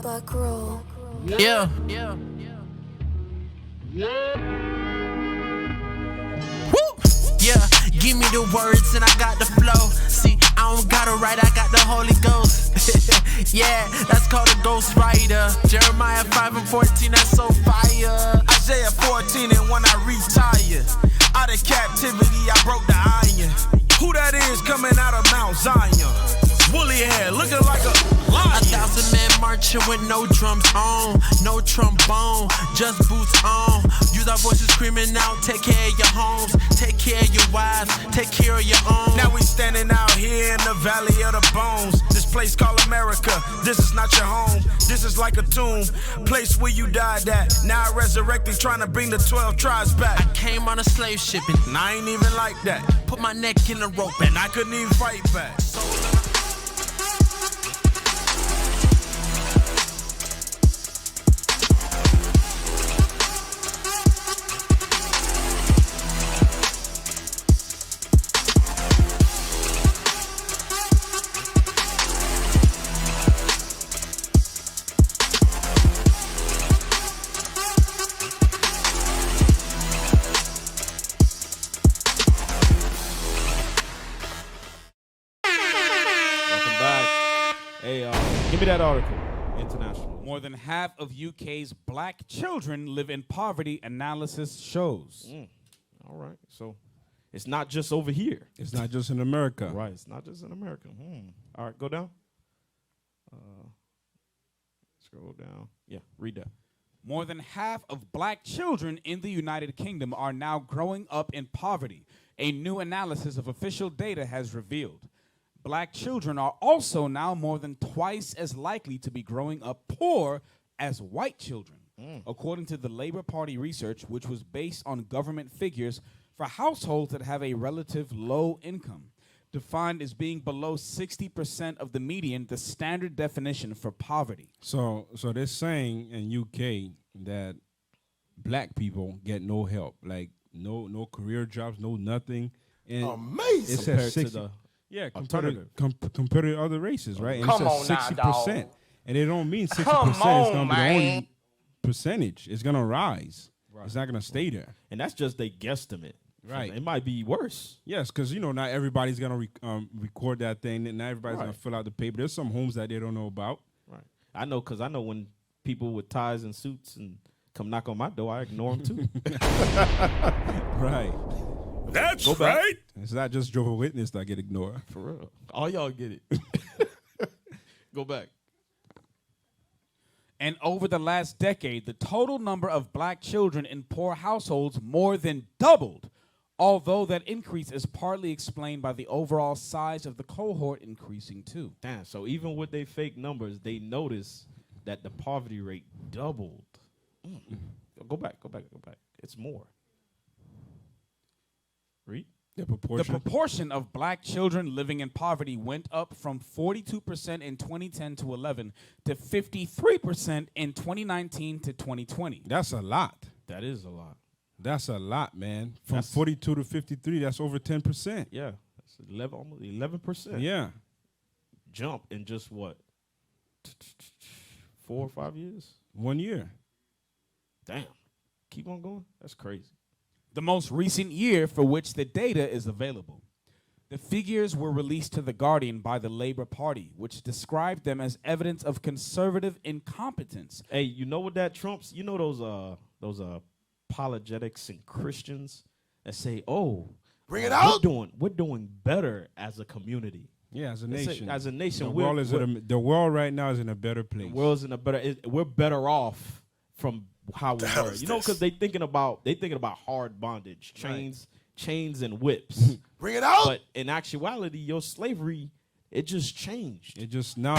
Buck roll. Yeah. Woo! Yeah, give me the words and I got the flow. See, I don't gotta write, I got the Holy Ghost. Yeah, that's called a ghost writer. Jeremiah 5:14, that's so fire. Isaiah 14, and when I retire, out of captivity I broke the iron. Who that is coming out of Mount Zion? Woolly hair, looking like a lion. 1,000 men marching with no drums on, no trombone, just boots on. Use our voices screaming out, take care of your homes, take care of your wives, take care of your own. Now we standing out here in the valley of the bones. This place called America, this is not your home. This is like a tomb, place where you died at. Now I resurrected, trying to bring the 12 tribes back. I came on a slave shipping, And I ain't even like that. put my neck in the rope, And I couldn't even fight back. Give me that article. International. More than half of UK's black children live in poverty, analysis shows. All right. So it's not just over here. It's not just in America. Right. It's not just in America. All right. Go down. Scroll down. Yeah. Read that. More than half of black children in the United Kingdom are now growing up in poverty, a new analysis of official data has revealed. Black children are also now more than twice as likely to be growing up poor as white children, according to the Labour Party research, which was based on government figures for households that have a relative low income, defined as being below 60% of the median, the standard definition for poverty. So they're saying in UK that black people get no help, like no career jobs, no nothing. And Amazing. It Compared says to 60. the Yeah, alternative. compared to other races, right? And Come it on says now, 60%. dawg. And they don't mean 60% Come is going on, to be the man. only percentage. It's going to rise. Right. It's not going to stay there. And that's just a guesstimate. Right. It might be worse. Yes, because, not everybody's going to record that thing. And not everybody's going Right. to fill out the paper. There's some homes that they don't know about. Right. I know because I know when people with ties and suits and come knock on my door, I ignore them too. Right. That's Go back. right. It's not just Jehovah's Witness that get ignored. For real. All y'all get it. Go back. And over the last decade, the total number of black children in poor households more than doubled, although that increase is partly explained by the overall size of the cohort increasing too. Damn. So even with their fake numbers, they notice that the poverty rate doubled. Go back. It's more. Read. The The proportion. proportion of black children living in poverty went up from 42% in 2010 to 11 to 53% in 2019 to 2020. That's a lot. That is a lot. That's a lot, man. From That's- 42 to 53, that's over 10%. Yeah. That's 11, almost 11%. Yeah. Jump in just what? 4 or 5 years? 1 year. Damn. Keep on going? That's crazy. The most recent year for which the data is available. The figures were released to The Guardian by the Labour Party, which described them as evidence of conservative incompetence. Hey, you know what that trumps? You know those apologetics and Christians that say, "Oh, Bring it out." We're doing better as a community. Yeah, as a They say, nation. as a nation, the we're- world, is we're- the world right now is in a better place. The world's in a better. We're better off from how we hell were. is You know, this? because they thinking about hard bondage, chains and whips. Bring it out. But in actuality, your slavery, it just changed. It just now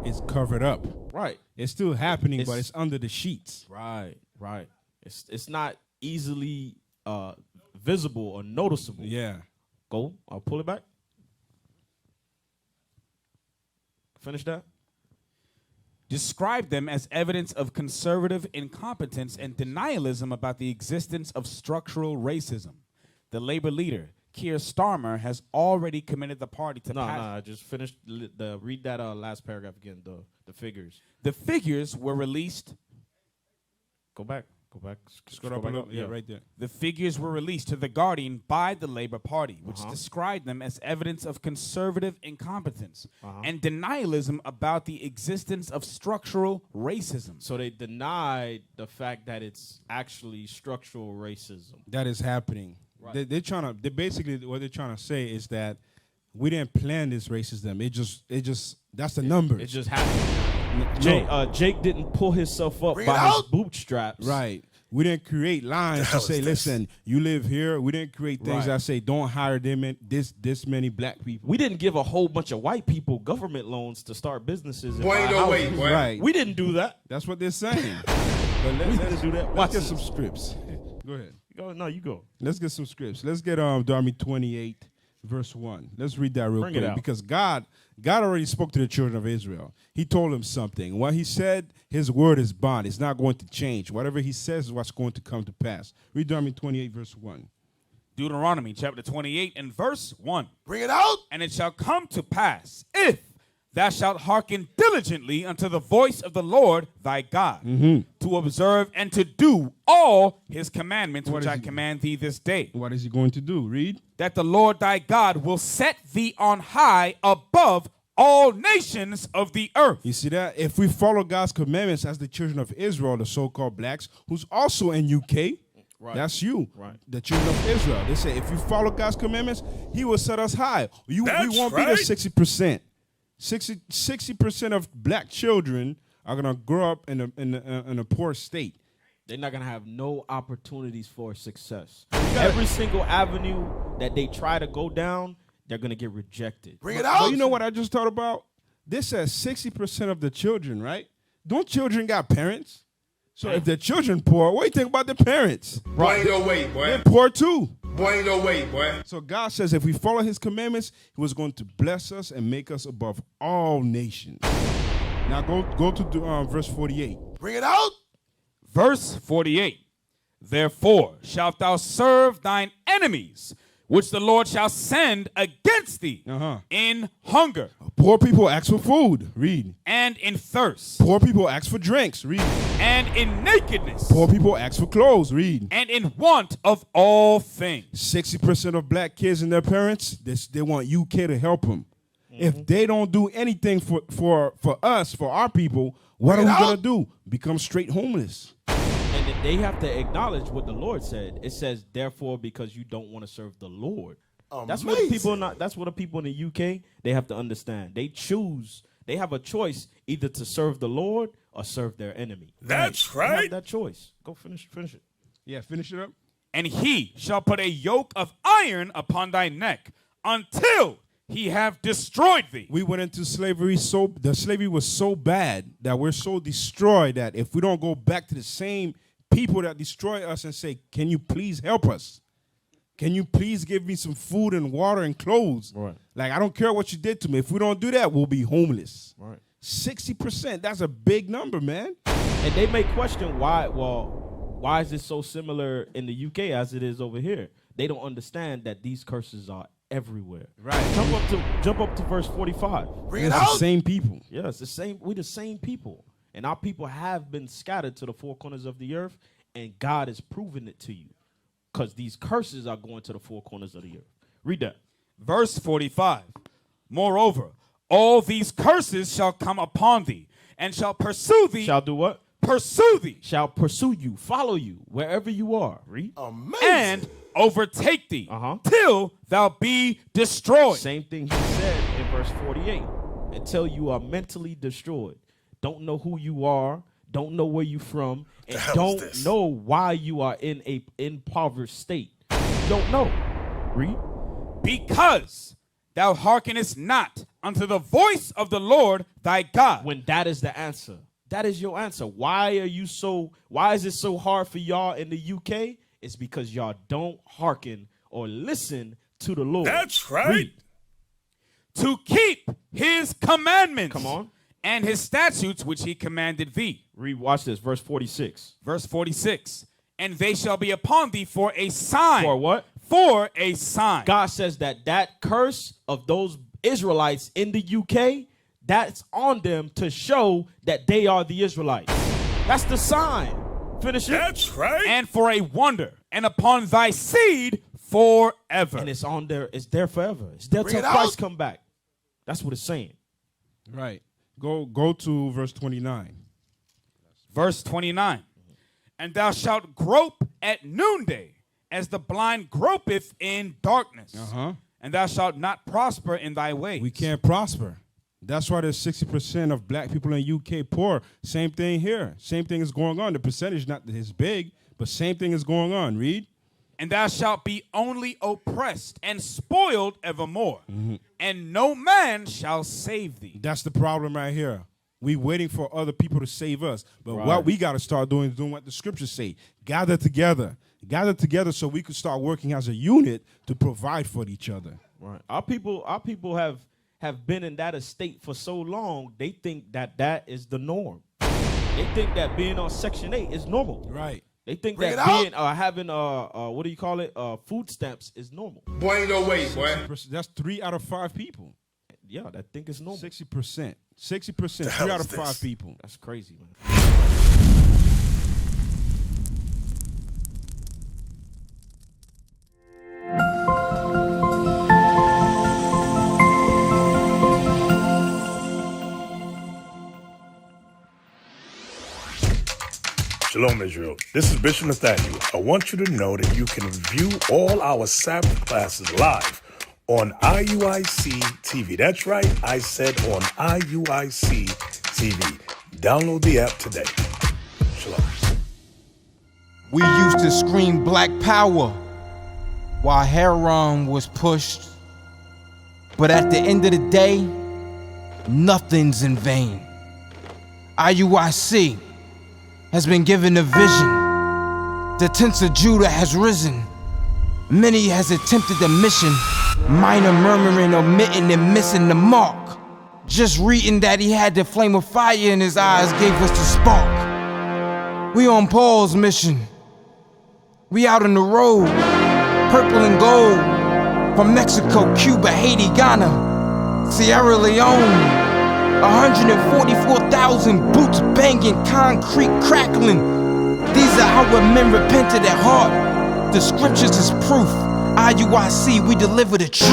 it's covered up. Right. It's still happening, but It's- it's under the sheets. Right. It's not easily visible or noticeable. Yeah. Go. I'll pull it back. Finish that. Described them as evidence of conservative incompetence and denialism about the existence of structural racism. The Labour leader, Keir Starmer has already committed the party to No, pass. I just finished read that last paragraph again. The figures. The figures were released. Go back. Scroll up a little. Yeah, right there. The figures were released to The Guardian by the Labour Party, which described them as evidence of conservative incompetence and denialism about the existence of structural racism. So they denied the fact that it's actually structural racism. That is happening. Right. They basically what they're trying to say is that we didn't plan this racism. It just that's the numbers. It just happened. Jake didn't pull himself up by his bootstraps. Right. We didn't create lines to say, listen, you live here. We didn't create things that say don't hire them in this many black people. We didn't give a whole bunch of white people government loans to start businesses. Boy, no way, boy. Right. We didn't do that. That's what they're saying. But let's do that. Let's get some scripts. Go ahead. No, you go. Let's get some scripts. Let's get Deuteronomy 28, verse 1. Let's read that real quick. Because God already spoke to the children of Israel. He told them something. What he said, his word is bond. It's not going to change. Whatever he says is what's going to come to pass. Read Deuteronomy 28, verse 1. Deuteronomy chapter 28 and verse 1. Bring it out. And it shall come to pass, if thou shalt hearken diligently unto the voice of the Lord thy God, to observe and to do all his commandments which I command thee this day. What is he going to do? Read. That the Lord thy God will set thee on high above all nations of the earth. You see that? If we follow God's commandments as the children of Israel, the so-called blacks, who's also in UK, that's you, the children of Israel. They say if you follow God's commandments, he will set us high. We won't be the 60%. 60% of black children are gonna grow up in a poor state. They're not gonna have no opportunities for success. Every single avenue that they try to go down, they're gonna get rejected. Bring it out. Well, you know what I just thought about? This says 60% of the children, right? Don't children got parents? So if the children poor, what do you think about the parents? Boy, ain't no way, boy. They're poor too. Boy, ain't no way, boy. So God says if we follow his commandments, he was going to bless us and make us above all nations. Now go to verse 48. Bring it out. Verse 48. Therefore shalt thou serve thine enemies, which the Lord shall send against thee in hunger. Poor people ask for food. Read. And in thirst. Poor people ask for drinks. Read. And in nakedness. Poor people ask for clothes. Read. And in want of all things. 60% of black kids and their parents, they want UK to help them. If they don't do anything for us, for our people, what are we going to do? Become straight homeless. And they have to acknowledge what the Lord said. It says, therefore, because you don't want to serve the Lord. That's what the people in the UK, they have to understand. They have a choice either to serve the Lord or serve their enemy. That's They have that choice. Go finish it. Yeah, finish it up. And he shall put a yoke of iron upon thy neck until he have destroyed thee. We went into slavery, the slavery was so bad that we're so destroyed that if we don't go back to the same people that destroy us and say, can you please help us? Can you please give me some food and water and clothes? Right. Like, I don't care what you did to me. If we don't do that, we'll be homeless. Right. 60%, that's a big number, man. And they may question why is this so similar in the UK as it is over here? They don't understand that these curses are everywhere. Right. Jump up to verse 45. Bring it It's out. the same people. Yeah, it's the same. We're the same people. And our people have been scattered to the four corners of the earth, and God has proven it to you. Because these curses are going to the four corners of the earth. Read that. Verse 45. Moreover, all these curses shall come upon thee, and shall pursue thee. Shall do what? Pursue thee. Shall pursue you, follow you, wherever you are. Read. Amazing. And overtake thee Uh-huh. till thou be destroyed. Same thing he said in verse 48. Until you are mentally destroyed. Don't know who you are. Don't know where you're from. And don't know why you are in a impoverished state. You don't know. Read. Because thou hearkenest not unto the voice of the Lord thy God. When that is the answer. That is your answer. Why is it so hard for y'all in the UK? It's because y'all don't hearken or listen to the Lord. That's right. Read. To keep his commandments. Come on. And his statutes which he commanded thee. Read, watch this, verse 46. Verse 46. And they shall be upon thee for a sign. For what? for a sign. God says that curse of those Israelites in the UK, that's on them to show that they are the Israelites. That's the sign. Finish it. That's right. And for a wonder, and upon thy seed forever. And it's on there. It's there forever. It's there Bring till it Christ out. come back. That's what it's saying. Right. Go to verse 29. Verse 29. And thou shalt grope at noonday, as the blind gropeth in darkness. And thou shalt not prosper in thy ways. We can't prosper. That's why there's 60% of black people in UK poor. Same thing here. Same thing is going on. The percentage not as big, but same thing is going on. Read. And thou shalt be only oppressed and spoiled evermore. And no man shall save thee. That's the problem right here. We waiting for other people to save us. But Right. what we got to start doing is doing what the scriptures say. Gather together. Gather together so we can start working as a unit to provide for each other. Right. Our people have been in that estate for so long, they think that is the norm. They think that being on Section 8 is normal. Right. They think Bring that it being having what do you call it? Food stamps is normal. Boy, ain't no way, boy. That's 3 out of 5 people. Yeah, I think it's normal. 60%. 60%. hell 3 out is of 5 this? people. That's crazy, man. Shalom, Israel. This is Bishop Nathaniel. I want you to know that you can view all our Sabbath classes live on IUIC TV. That's right, I said on IUIC TV. Download the app today. Shalom. We used to scream black power while Heron was pushed. But at the end of the day, nothing's in vain. IUIC has been given a vision. The tents of Judah has risen. Many has attempted the mission. Minor murmuring, omitting, and missing the mark. Just reading that he had the flame of fire in his eyes gave us the spark. We on Paul's mission. We out on the road, purple and gold. From Mexico, Cuba, Haiti, Ghana, Sierra Leone. 144,000 boots banging, concrete crackling. These are our men repented at heart. The scriptures is proof. IUIC, we deliver the truth.